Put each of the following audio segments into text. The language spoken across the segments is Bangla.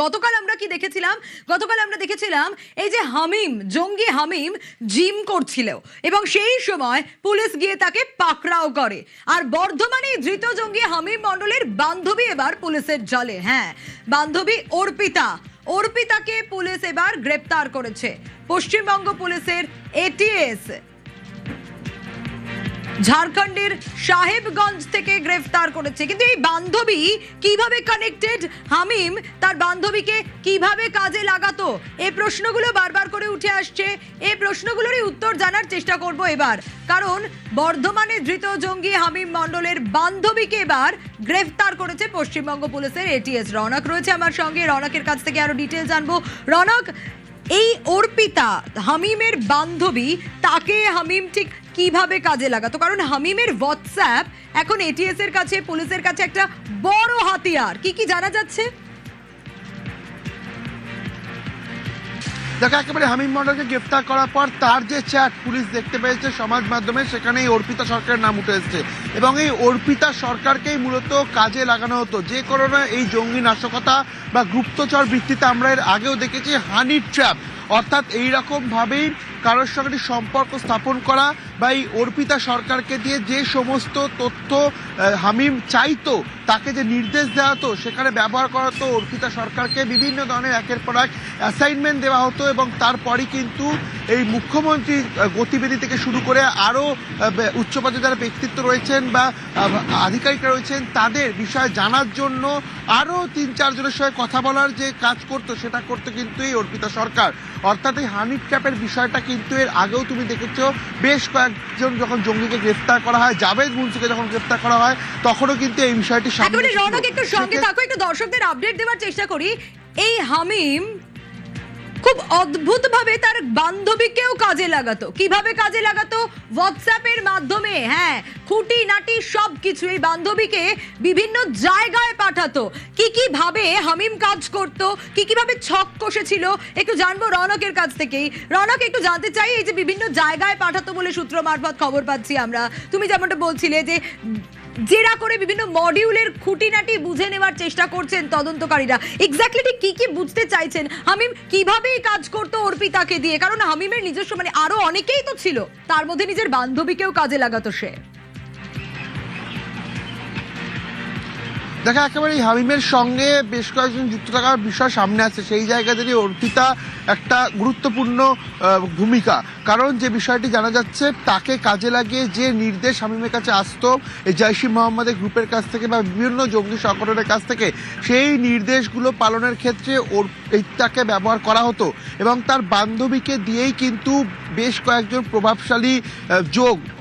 গতকাল আমরা দেখেছিলাম এই যে হামিম, জঙ্গি হামিম জিম করছিল এবং সেই সময় পুলিশ গিয়ে তাকে পাকড়াও করে। আর বর্ধমানে ধৃত জঙ্গি হামিম মণ্ডলের বান্ধবী এবার পুলিশের জালে। হ্যাঁ, বান্ধবী অর্পিতাকে পুলিশ এবার গ্রেপ্তার করেছে। পশ্চিমবঙ্গ পুলিশের এটিএস ঝাড়খণ্ডের সাহেবগঞ্জ থেকে গ্রেফতার করেছে। কিন্তু এই বান্ধবী কিভাবে কানেক্টেড, হামিম তার বান্ধবীকে কিভাবে কাজে লাগাতো, এই প্রশ্নগুলো বারবার করে উঠে আসছে। এই প্রশ্নগুলোরই উত্তর জানার চেষ্টা করব এবার, কারণ বর্ধমানে ধৃত জঙ্গি হামিম মণ্ডলের বান্ধবীকে এবার গ্রেফতার করেছে পশ্চিমবঙ্গ পুলিশের এটিএস। রনক রয়েছে আমার সঙ্গে, রনকের কাছ থেকে আরো ডিটেল জানবো। রনক, এই অর্পিতা হামিমের বান্ধবী, তাকে হামিম ঠিক কিভাবে কাজে লাগাতো? কারণ হামিমের হোয়াটসঅ্যাপ এখন এটিএস এর কাছে, পুলিশের কাছে একটা বড় হাতিয়ার। কি জানা যাচ্ছে? দেখো, একেবারে হামিম মণ্ডলকে গ্রেফতার করার পর তার যে চ্যাট পুলিশ দেখতে পেয়েছে সমাজ মাধ্যমে, সেখানে এই অর্পিতা সরকারের নাম উঠে এসেছে এবং এই অর্পিতা সরকারকেই মূলত কাজে লাগানো হতো যে কারণে এই জঙ্গি নাশকতা বা গুপ্তচর ভিত্তিতে আমরা এর আগেও দেখেছি হানি ট্র্যাপ, অর্থাৎ এইরকম ভাবেই কারোর সঙ্গে সম্পর্ক স্থাপন করা বা এই অর্পিতা সরকারকে দিয়ে যে সমস্ত তথ্য হামিম চাইতো, তাকে যে নির্দেশ দেওয়া হতো সেখানে ব্যবহার করা হতো। অর্পিতা সরকারকে বিভিন্ন ধরনের একের পর এক অ্যাসাইনমেন্ট দেওয়া হতো এবং তারপরই কিন্তু এই মুখ্যমন্ত্রীর গতিবিধি থেকে শুরু করে আরও উচ্চপদে যারা ব্যক্তিত্ব রয়েছেন বা আধিকারিকরা রয়েছেন তাদের বিষয়ে জানার জন্য আরও ৩-৪ জনের সঙ্গে কথা বলার যে কাজ করতো, সেটা করতো কিন্তু এই অর্পিতা সরকার। অর্থাৎ এই হানি ট্র্যাপের বিষয়টা কিন্তু এর আগেও তুমি দেখেছো, বেশ কয়েকজন যখন জঙ্গিকে গ্রেফতার করা হয়, জাভেদ মুন্সিকে যখন গ্রেফতার করা হয়, তখনও কিন্তু এই বিষয়টি সামনে। রনক, একটু সঙ্গে থাকো, একটু দর্শকদের আপডেট দেওয়ার চেষ্টা করি। এই হামিম খুব অদ্ভুত ভাবে তার বান্ধবীকেও কাজে লাগাতো। কিভাবে কাজে লাগাতো? হোয়াটসঅ্যাপের মাধ্যমে। হ্যাঁ, খুঁটি নাটি সবকিছু এই বান্ধবীকে বিভিন্ন জায়গায় পাঠাতো। কি ভাবে হামিম কাজ করত, কিভাবে ছক কষেছিল, একটু জানবো রনকের কাছ থেকেই। রনক, একটু জানতে চাই, এই যে বিভিন্ন জায়গায় পাঠাতো বলে সূত্র মারফত খবর পাচ্ছি আমরা, তুমি যেমনটা বলছিলে যে জেরা করে বিভিন্ন মডিউলের খুঁটিনাটি বুঝে নেওয়ার চেষ্টা করছেন তদন্তকারীরা। এক্স্যাক্টলি ঠিক কি বুঝতে চাইছেন? হামিম কিভাবে কাজ করতো অর্পিতাকে দিয়ে? কারণ হামিমের নিজস্ব আরো অনেকেই তো ছিল, তার মধ্যে নিজের বান্ধবীকেও কাজে লাগাতো সে। দেখা, একেবারে হামিমের সঙ্গে বেশ কয়েকজন যুক্ত থাকার বিষয় সামনে আসছে। সেই জায়গা থেকে অর্পিতা একটা গুরুত্বপূর্ণ ভূমিকা, কারণ যে বিষয়টি জানা যাচ্ছে তাকে কাজে লাগিয়ে যে নির্দেশ হামিমের কাছে আসতো এই জৈশ-ই মোহাম্মদের গ্রুপের কাছ থেকে বা বিভিন্ন জঙ্গি সংগঠনের কাছ থেকে, সেই নির্দেশগুলো পালনের ক্ষেত্রে অর্পিতাকে ব্যবহার করা হতো এবং তার বান্ধবীকে দিয়েই কিন্তু বেশ কয়েকজন প্রভাবশালী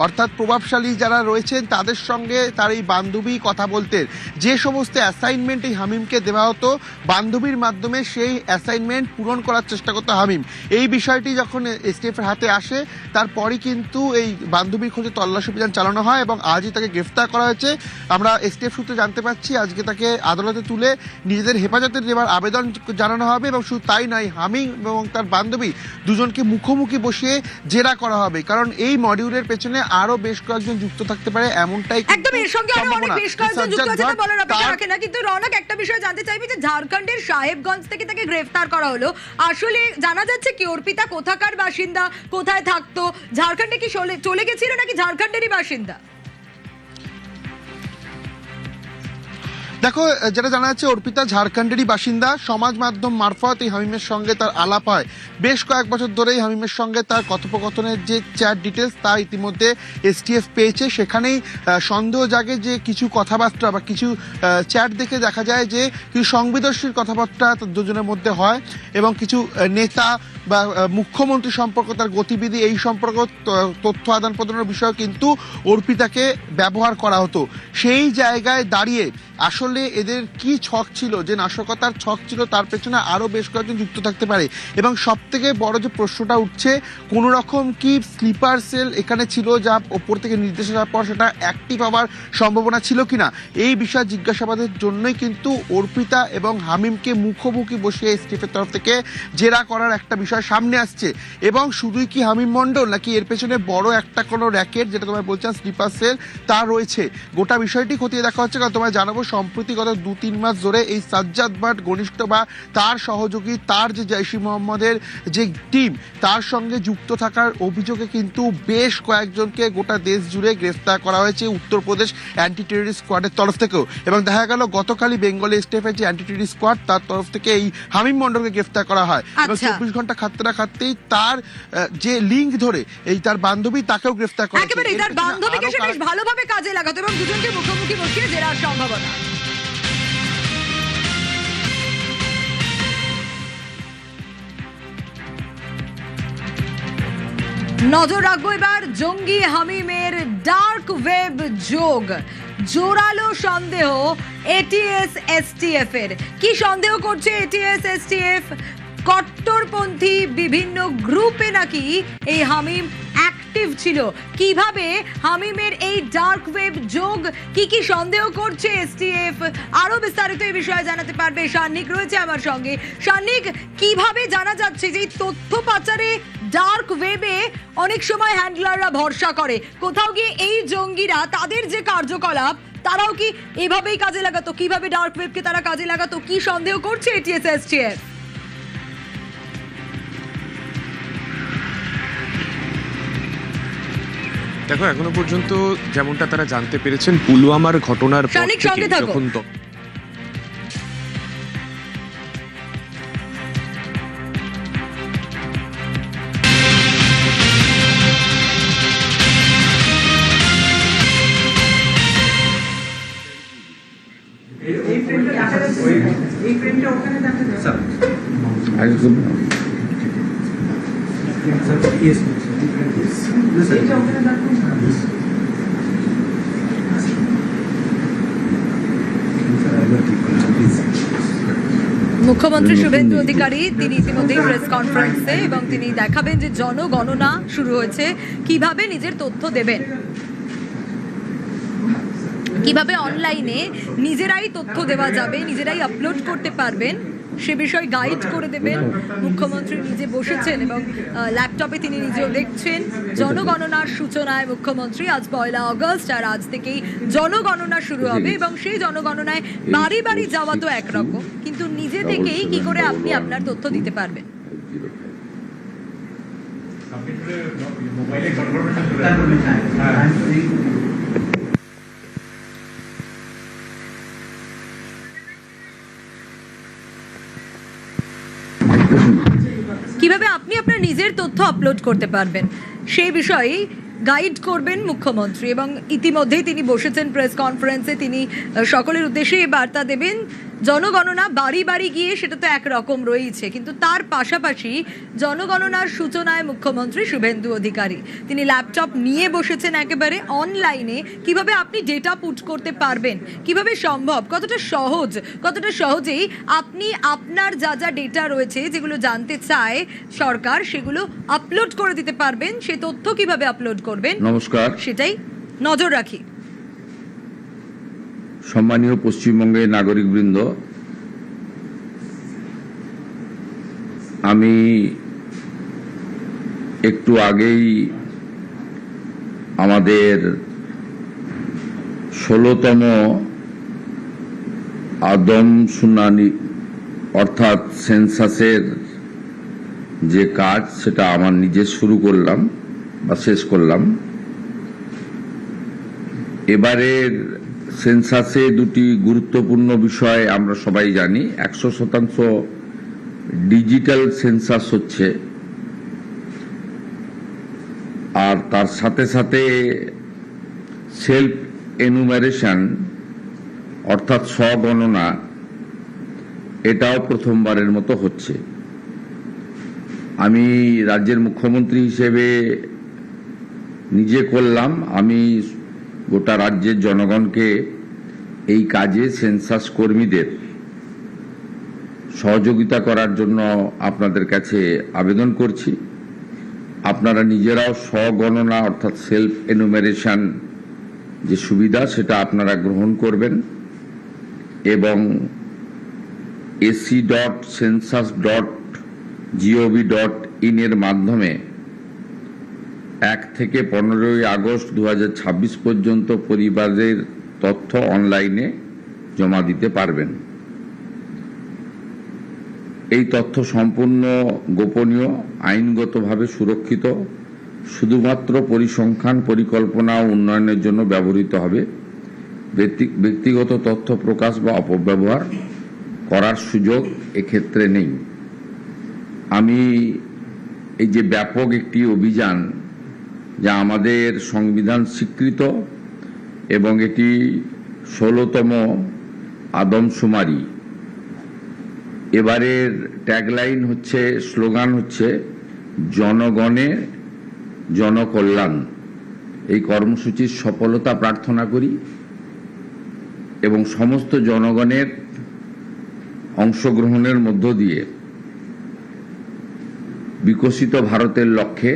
অর্থাৎ প্রভাবশালী যারা রয়েছেন তাদের সঙ্গে তার এই বান্ধবী কথা বলতেন। যে সমস্ত অ্যাসাইনমেন্ট এই হামিমকে দেওয়া হতো, বান্ধবীর মাধ্যমে সেই অ্যাসাইনমেন্ট পূরণ করার চেষ্টা করতো হামিম। এই বিষয়টি যখন এসটিএফের হাতে আসে, তারপরই কিন্তু এই বান্ধবীর খোঁজে তল্লাশি অভিযান চালানো হয় এবং আজই তাকে গ্রেফতার করা হয়েছে। আমরা এসটিএফ সূত্রে জানতে পারছি আজকে তাকে আদালতে তুলে নিজেদের হেফাজতে নেওয়ার আবেদন জানানো হবে এবং শুধু তাই নয়, হামিম এবং তার বান্ধবী দুজনকে মুখোমুখি বসিয়ে জেরা করা হবে, কারণ এই মডিউলের পেছনে আরো বেশ কয়েকজন যুক্ত থাকতে পারে এমনটাই। একদম, এর সঙ্গে আরো অনেক বেশ কয়েকজন যুক্ত আছে তা বলার অপেক্ষা রাখে না। কিন্তু রনক, একটা বিষয় জানতে চাইবি যে ঝাড়খণ্ডের সাহেবগঞ্জ থেকে তাকে গ্রেফতার করা হলো, আসলে জানা যাচ্ছে কি অর্পিতা কোথাকার বাসিন্দা, কোথায় থাকতো, ঝাড়খণ্ডে কি চলে গেছিল নাকি ঝাড়খণ্ডেরই বাসিন্দা? দেখো, যেটা জানা যাচ্ছে অর্পিতা ঝাড়খণ্ডেরই বাসিন্দা। সমাজ মাধ্যম মারফত এই হামিমের সঙ্গে তার আলাপ হয়। বেশ কয়েক বছর ধরেই হামিমের সঙ্গে তার কথোপকথনের যে চ্যাট ডিটেলস তা ইতিমধ্যে এসটিএফ পেয়েছে। সেখানেই সন্দেহ জাগে যে কিছু কথাবার্তা বা কিছু চ্যাট দেখে দেখা যায় যে কিছু সংবেদনশীল কথাবার্তা দুজনের মধ্যে হয় এবং কিছু নেতা বা মুখ্যমন্ত্রী সম্পর্ক, তার গতিবিধি, এই সম্পর্ক তথ্য আদান প্রদানের বিষয়ে কিন্তু অর্পিতাকে ব্যবহার করা হতো। সেই জায়গায় দাঁড়িয়ে আসলে এদের কি ছক ছিল, যে নাশকতার ছক ছিল, তার পেছনে আরো বেশ কয়েকজন যুক্ত থাকতে পারে এবং সব থেকে বড় যে প্রশ্নটা উঠছে, কোন রকম কি স্লিপার সেল এখানে ছিল যা ওপর থেকে নির্দেশ দেওয়ার পর সেটা অ্যাক্টিভ হওয়ার সম্ভাবনা ছিল কিনা, এই বিষয়ে জিজ্ঞাসাবাদের জন্যই কিন্তু অর্পিতা এবং হামিমকে মুখোমুখি বসিয়ে এসটিএফের তরফ থেকে জেরা করার একটা বিষয় বিষয় সামনে আসছে। এবং শুধুই কি হামিম মণ্ডল, নাকি এর পেছনে বড় একটা কোনো র্যাকেট, যেটা তোমায় বলছেন স্লিপার সেল, তা রয়েছে? গোটা বিষয়টি খতিয়ে দেখা হচ্ছে। কারণ তোমায় জানাবো, সম্প্রতি গত 2-3 মাস ধরে এই সাজ্জাদ বাট ঘনিষ্ঠ বা তার সহযোগী, তার যে জৈশ-ই মোহাম্মদের যে টিম, তার সঙ্গে যুক্ত থাকার অভিযোগে কিন্তু বেশ কয়েকজনকে গোটা দেশ জুড়ে গ্রেফতার করা হয়েছে উত্তরপ্রদেশ অ্যান্টি টেররিস্ট স্কোয়াডের তরফ থেকেও। এবং দেখা গেল গতকালই বেঙ্গল এসটিএফের যে অ্যান্টি টেররিস্ট স্কোয়াড, তার তরফ থেকে এই হামিম মণ্ডলকে গ্রেফতার করা হয়। এবং 24 ঘন্টা খাটতে না খাটতেই তার যে লিঙ্ক ধরে এই তার বান্ধবী, তাকেও গ্রেফতার করা হয়েছে। একেবারে তার বান্ধবীকে সে বেশ ভালোভাবে কাজে লাগাতো এবং দুজনকে মুখোমুখি বসিয়ে জেরার সম্ভাবনা। নজর রাখবো এবার জঙ্গি হামিমের ডার্ক ওয়েব যোগ। জোরালো সন্দেহ এটিএস এসটিএফ এর। কি সন্দেহ করছে এটিএস এসটিএফ? কট্টরপন্থী বিভিন্ন গ্রুপে নাকি এই হামিম অ্যাক্টিভ ছিল। কিভাবে হামিমের এই ডার্ক ওয়েব যোগ, কি সন্দেহ করছে এসটিএফ, আরো বিস্তারিত এই বিষয়ে জানাতে পারবে সান্নিক রয়েছে আমার সঙ্গে। সান্নিক, কিভাবে জানা যাচ্ছে যে তথ্য পাচারে ডার্ক ওয়েবে অনেক সময় হ্যান্ডলাররা ভরসা করে, কোথাও গিয়ে এই জঙ্গিরা তাদের যে কার্যকলাপ তারাও কি এভাবেই কাজে লাগাতো? কিভাবে ডার্ক ওয়েবকে তারা কাজে লাগাতো, কি সন্দেহ করছে এটিএস এসটিএফ? দেখো, এখনো পর্যন্ত যেমনটা তারা জানতে পেরেছেন, পুলওয়ামার ঘটনার পর থেকে যখন মুখ্যমন্ত্রী শুভেন্দু অধিকারী তিনি ইতিমধ্যেই প্রেস কনফারেন্সে এবং তিনি দেখাবেন যে জনগণনা শুরু হয়েছে, কিভাবে নিজের তথ্য দেবেন, কিভাবে অনলাইনে নিজেরাই তথ্য দেওয়া যাবে, নিজেরাই আপলোড করতে পারবেন, সে বিষয়ে গাইড করে দেবেন। মুখ্যমন্ত্রী নিজে বসেছেন এবং ল্যাপটপে তিনি নিজেও দেখছেন। জনগণনার সূচনায় মুখ্যমন্ত্রী আজ 1 আগস্ট, আর আজ থেকেই জনগণনা শুরু হবে এবং সেই জনগণনায় বাড়ি বাড়ি যাওয়া তো একরকম, কিন্তু নিজে থেকেই কি করে আপনি আপনার তথ্য দিতে পারবেন। কিভাবে আপনি আপনার নিজের তথ্য আপলোড করতে পারবেন সেই বিষয়ে গাইড করবেন মুখ্যমন্ত্রী এবং ইতিমধ্যেই তিনি বসেছেন প্রেস কনফারেন্সে। তিনি সকলের উদ্দেশ্যে এই বার্তা দেবেন। জনগণনা বাড়ি বাড়ি গিয়ে সেটা তো একরকম রয়েছে, কিন্তু তার পাশাপাশি জনগণনার সূচনায় মুখ্যমন্ত্রী শুভেন্দু অধিকারী তিনি ল্যাপটপ নিয়ে বসেছেন একেবারে অনলাইনে। কিভাবে আপনি ডেটা পুট করতে পারবেন, কিভাবে সম্ভব, কতটা সহজ, কতটা সহজেই আপনি আপনার যা যা ডেটা রয়েছে যেগুলো জানতে চায় সরকার সেগুলো আপলোড করে দিতে পারবেন, সে তথ্য কিভাবে আপলোড করবেন, নমস্কার, সেটাই নজর রাখি। সম্মানীয় পশ্চিমবঙ্গের নাগরিকবৃন্দ, আমি একটু আগেই আমাদের 16তম আদম শুনানি অর্থাৎ সেন্সাসের যে কাজ সেটা আমার নিজে শুরু করলাম বা শেষ করলাম। এবারের সেন্সাসে দুটি গুরুত্বপূর্ণ বিষয় আমরা সবাই জানি। 100% ডিজিটাল সেন্সাস হচ্ছে, আর তার সাথে সাথে সেলফ এনুমারেশন অর্থাৎ স্বগণনা, এটাও প্রথমবারের মতো হচ্ছে। আমি রাজ্যের মুখ্যমন্ত্রী হিসেবে নিজে করলাম, আমি গোটা রাজ্যের জনগণকে এই কাজে সেন্সাস কর্মীদের সহযোগিতা করার জন্য আপনাদের কাছে আবেদন করছি। আপনারা নিজেরাও স্বগণনা অর্থাৎ সেলফ এনুমারেশন যে সুবিধা সেটা আপনারা গ্রহণ করবেন এবং ac.census.gov.in ইনের মাধ্যমে 1 থেকে 15 আগস্ট 2026 পর্যন্ত পরিবারের তথ্য অনলাইনে জমা দিতে পারবেন। এই তথ্য সম্পূর্ণ গোপনীয়, আইনগতভাবে সুরক্ষিত, শুধুমাত্র পরিসংখ্যান, পরিকল্পনা ও উন্নয়নের জন্য ব্যবহৃত হবে। ব্যক্তিগত তথ্য প্রকাশ বা অপব্যবহার করার সুযোগ এক্ষেত্রে নেই। আমি এই যে ব্যাপক একটি অভিযান, যা আমাদের সংবিধান স্বীকৃত এবং এটি 16তম আদমশুমারি, এবারের ট্যাগলাইন হচ্ছে, স্লোগান হচ্ছে জনগণের জনকল্যাণ। এই কর্মসূচির সফলতা প্রার্থনা করি এবং সমস্ত জনগণের অংশগ্রহণের মধ্য দিয়ে বিকশিত ভারতের লক্ষ্যে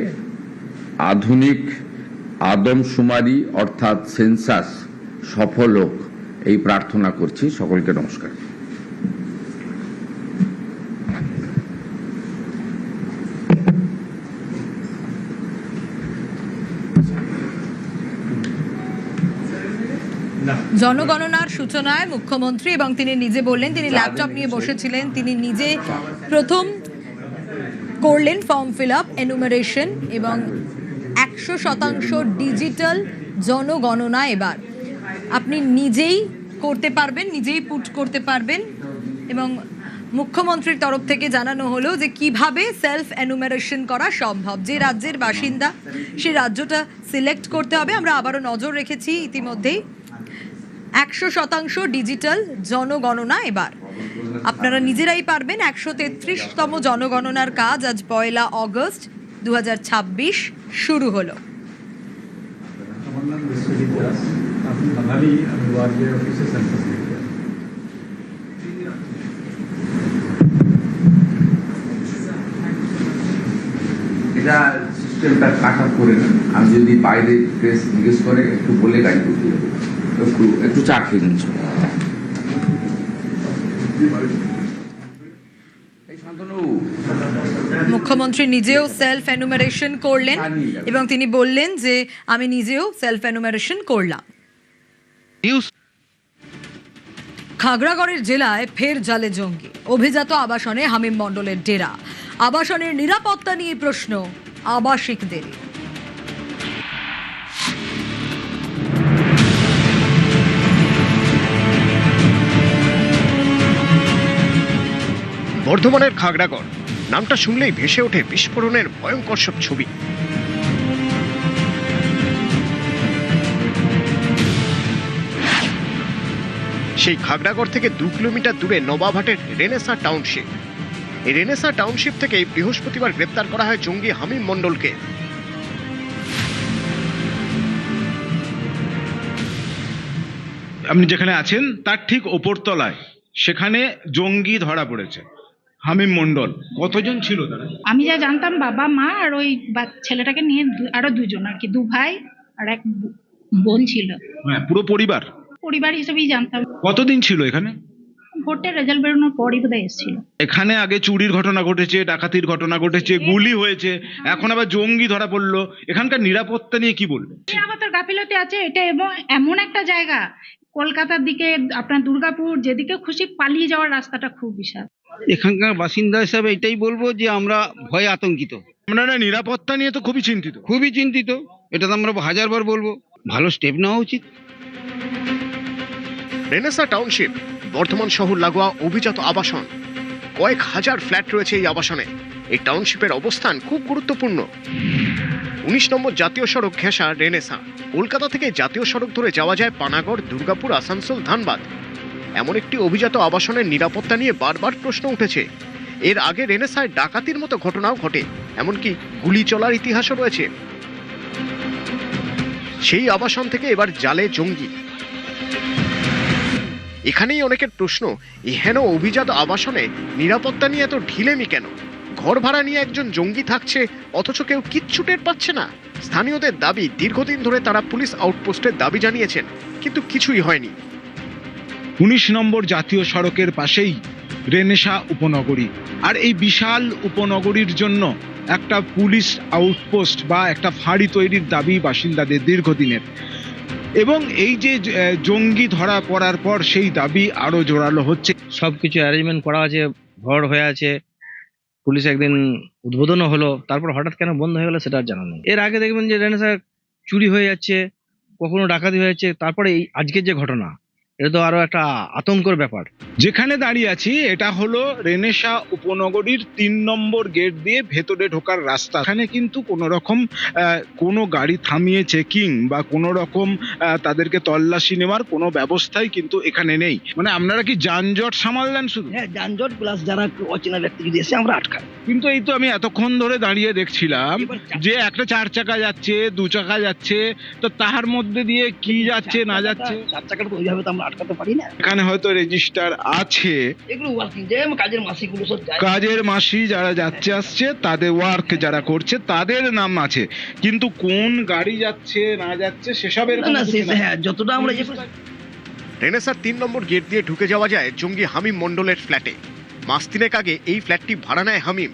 আধুনিক আদমশুমারি অর্থাৎ সেন্সাস সফল হোক, এই প্রার্থনা করছি। সকলকে নমস্কার। জনগণনার সূচনায় মুখ্যমন্ত্রী এবং তিনি নিজে বললেন, তিনি ল্যাপটপ নিয়ে বসেছিলেন, তিনি নিজে প্রথম করলেন ফর্ম ফিল আপ, এনুমারেশন এবং 100% ডিজিটাল জনগণনা। এবার আপনি নিজেই করতে পারবেন, নিজেই পুট করতে পারবেন এবং মুখ্যমন্ত্রীর তরফ থেকে জানানো হলো যে কিভাবে সেলফ এনুমারেশন করা সম্ভব। যে রাজ্যের বাসিন্দা সেই রাজ্যটা সিলেক্ট করতে হবে। আমরা আবারও নজর রেখেছি ইতিমধ্যেই 100% ডিজিটাল জনগণনা। এবার আপনারা নিজেরাই পারবেন। 133তম জনগণনার কাজ আজ 1 আগস্ট 2026 শুরু হলো। এটা সিস্টেমটা কাট আপ করে না, আমি যদি বাইরে প্রেস জিজ্ঞেস করে একটু বলে গাইড করতে হবে, একটু চা খেয়ে নিচ্ছ। মুখ্যমন্ত্রী নিজেও সেলফ এনুমারেশন করলেন এবং তিনি বললেন যে আমি নিজেও সেলফ এনুমারেশন করলাম। খাগড়াগড়ের জেলায় ফের জালে জঙ্গি, অভিজাত আবাসনে হামিম মণ্ডলের ডেরা। আবাসনের নিরাপত্তা নিয়ে প্রশ্ন আবাসিকদের। বর্ধমানের খাগড়াগড় নামটা শুনলেই ভেসে ওঠে বিস্ফোরণের ভয়ঙ্কর সব ছবি। সেই খাগড়াগড় থেকে 2 কিলোমিটার দূরে নবাবহাটের রেনেসা টাউনশিপ। এই রেনেসা টাউনশিপ থেকে বৃহস্পতিবার গ্রেপ্তার করা হয় জঙ্গি হামিম মণ্ডলকে। আপনি যেখানে আছেন তার ঠিক ওপরতলায় সেখানে জঙ্গি ধরা পড়েছে হামিম মণ্ডল। কতজন ছিল তারা? আমি যা জানতাম বাবা, মা আর ওই ছেলেটাকে নিয়ে আরো 2 জন আর কি, 2 ভাই আর 1 বোন ছিল। হ্যাঁ, পুরো পরিবার হিসেবেই জানতাম। কতদিন ছিল এখানে? ভোটের রেজাল্ট বেরোনোর পরই বোধহয় এসেছিল। এখানে আগে চুরির ঘটনা ঘটেছে, ডাকাতির ঘটনা ঘটেছে, গুলি হয়েছে, এখন আবার জঙ্গি ধরা পড়লো। এখানকার নিরাপত্তা নিয়ে কি বলবেন? নিরাপত্তার গাফিলতি আছে এটা, এবং এমন একটা জায়গা কলকাতার দিকে, আপনার দুর্গাপুর, যেদিকে খুশি পালিয়ে যাওয়ার রাস্তাটা খুব বিশাল। এখানকার বাসিন্দা হিসাবে এটাই বলবো যে আমরা ভয়ে আতঙ্কিত। আমরা না, নিরাপত্তা নিয়ে তো খুবই চিন্তিত। এটা তো আমরা 1000বার বলবো, ভালো স্টেপ নেওয়া উচিত। রেনেসা টাউনশিপ বর্ধমান শহর লাগোয়া অভিজাত আবাসন। কয়েক হাজার ফ্ল্যাট রয়েছে এই আবাসনে। এই টাউনশিপের অবস্থান খুব গুরুত্বপূর্ণ। 19 নম্বর জাতীয় সড়ক ঘেঁষা রেনেসা। কলকাতা থেকে জাতীয় সড়ক ধরে যাওয়া যায় পানাগড়, দুর্গাপুর, আসানসোল, ধানবাদ। এমন একটি অভিজাত আবাসনের নিরাপত্তা নিয়ে বারবার প্রশ্ন উঠেছে। এর আগে রেনেসায় ডাকাতির মতো ঘটনাও ঘটে, এমনকি গুলি চলার ইতিহাসও রয়েছে। সেই আবাসন থেকে এবার জালে জঙ্গি। এখানেই অনেকের প্রশ্ন, এই হেন অভিজাত আবাসনে নিরাপত্তা নিয়ে এত ঢিলেমি কেন? ঘর ভাড়া নিয়ে একজন জঙ্গি থাকছে, অথচ কেউ কিচ্ছু টের পাচ্ছে না। স্থানীয়দের দাবি, দীর্ঘদিন ধরে তারা পুলিশ আউটপোস্টের দাবি জানিয়েছেন, কিন্তু কিছুই হয়নি। 19 নম্বর জাতীয় সড়কের পাশেই রেনেসা উপনগরী। আর এই বিশাল উপনগরীর জন্য একটা পুলিশ আউটপোস্ট বা একটা ফাঁড়ি তৈরির দাবি বাসিন্দাদের দীর্ঘদিনের, এবং এই যে জঙ্গি ধরা পড়ার পর সেই দাবি আরো জোরালো হচ্ছে। সবকিছু অ্যারেঞ্জমেন্ট করা আছে, ঘর হয়ে আছে, পুলিশ একদিন উদ্বোধনও হলো, তারপর হঠাৎ কেন বন্ধ হয়ে গেলো সেটা আর জানা নেই। এর আগে দেখবেন যে রেনেসা চুরি হয়ে যাচ্ছে, কখনো ডাকাতি হয়ে যাচ্ছে, তারপরে এই আজকের যে ঘটনা, এটা তো আরো একটা আতঙ্কের ব্যাপার। যেখানে দাঁড়িয়ে আছি এটা হলো রেনেসা উপনগরীর 3 নম্বর গেট দিয়ে ভেতরে ঢোকার রাস্তা। এখানে কিন্তু কোনো রকম কোনো গাড়ি থামিয়ে চেকিং বা কোনো রকম তাদেরকে তল্লাশি নেওয়ার কোনো ব্যবস্থাই কিন্তু এখানে নেই। মানে আপনারা কি যানজট সামাল দেন শুধু? হ্যাঁ, যানজট প্লাস যারা অচেনা ব্যক্তি যদি এসে আমরা আটকাই। কিন্তু এই তো আমি এতক্ষণ ধরে দাঁড়িয়ে দেখছিলাম যে একটা 4 চাকা যাচ্ছে, 2 চাকা যাচ্ছে, তো তাহার মধ্যে দিয়ে কি যাচ্ছে না যাচ্ছে। 4 চাকাটা তো ওইভাবে তো আমরা আটকাতে পারি না। এখানে হয়তো রেজিস্টার আছে, এগুলো ওয়ার্কিং যে কাজের মাসিগুলো সব যায়। কাজের মাসি যারা যাচ্ছে আসছে তাদের ওয়ার্ক যারা করছে তাদের নাম আছে, কিন্তু কোন গাড়ি যাচ্ছে না যাচ্ছে সেসবের না, কোনো না, কিছু না। হ্যাঁ, যতটা আমরা রেনেসার 3 নম্বর গেট দিয়ে ঢুকে যাওয়া যায় জঙ্গি হামিম মণ্ডলের ফ্ল্যাটে। মাস 3 আগে এই ফ্ল্যাটটি ভাড়া নেয় হামিম।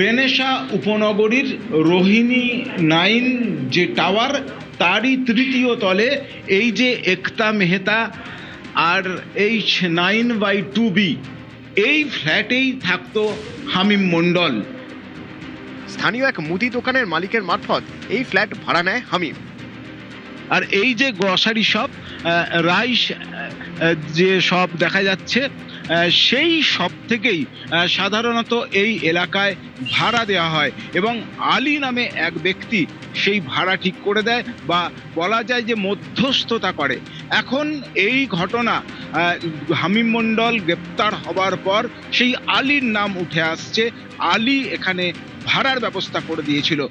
রেনেসা উপনগরীর রোহিণী 9 যে টাওয়ার, তারই 3য় তলে এই যে একতা মেহতা আর H9/2B, এই ফ্ল্যাটেই থাকতো হামিম মণ্ডল। স্থানীয় এক মুদি দোকানের মালিকের মারফত এই ফ্ল্যাট ভাড়া নেয় হামিম। আর এই যে গ্রসারি শপ, রাইস যে শপ দেখা যাচ্ছে, সেই শপ থেকেই সাধারণত এই এলাকায় ভাড়া দেওয়া হয়, এবং আলী নামে এক ব্যক্তি সেই ভাড়া ঠিক করে দেয় বা বলা যায় যে মধ্যস্থতা করে। এখন এই ঘটনা হামিম মণ্ডল গ্রেপ্তার হবার পর সেই আলীর নাম উঠে আসছে। আলী এখানে ভাড়ার ব্যবস্থা করে দিয়েছিল।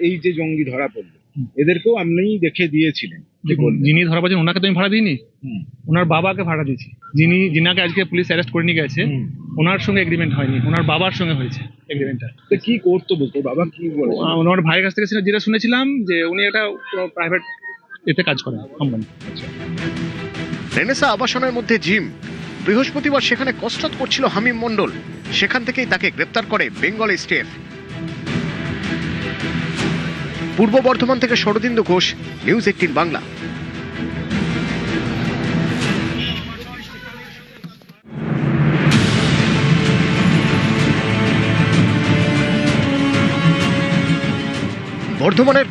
এই যে জঙ্গি ধরা পড়ল, এদেরকেও আপনি দেখে দিয়েছিলেন। যিনি ধরা পড়েছেন ওনাকে তো আমি ভাড়া দিইনি, ওনার বাবাকে ভাড়া দিয়েছি। যিনাকে আজকে পুলিশ অ্যারেস্ট করে নিয়ে গেছে, ওনার সঙ্গে এগ্রিমেন্ট হয়নি, ওনার বাবার সঙ্গে হয়েছে এগ্রিমেন্টটা। কি করতো বলতো, বাবা কি বলে? ওনার ভাইয়ের কাছ থেকে যেটা শুনেছিলাম যে উনি একটা প্রাইভেট এতে কাজ করেন, কোম্পানি। রেনেসা আবাসনের মধ্যে জিম। বৃহস্পতিবার সেখানে কসরত করছিল হামিম মণ্ডল। সেখান থেকেই তাকে গ্রেপ্তার করে বেঙ্গল স্টেট। পূর্ব বর্ধমান থেকে শরদিন্দু ঘোষ, নিউজ 18 বাংলা। বর্ধমানের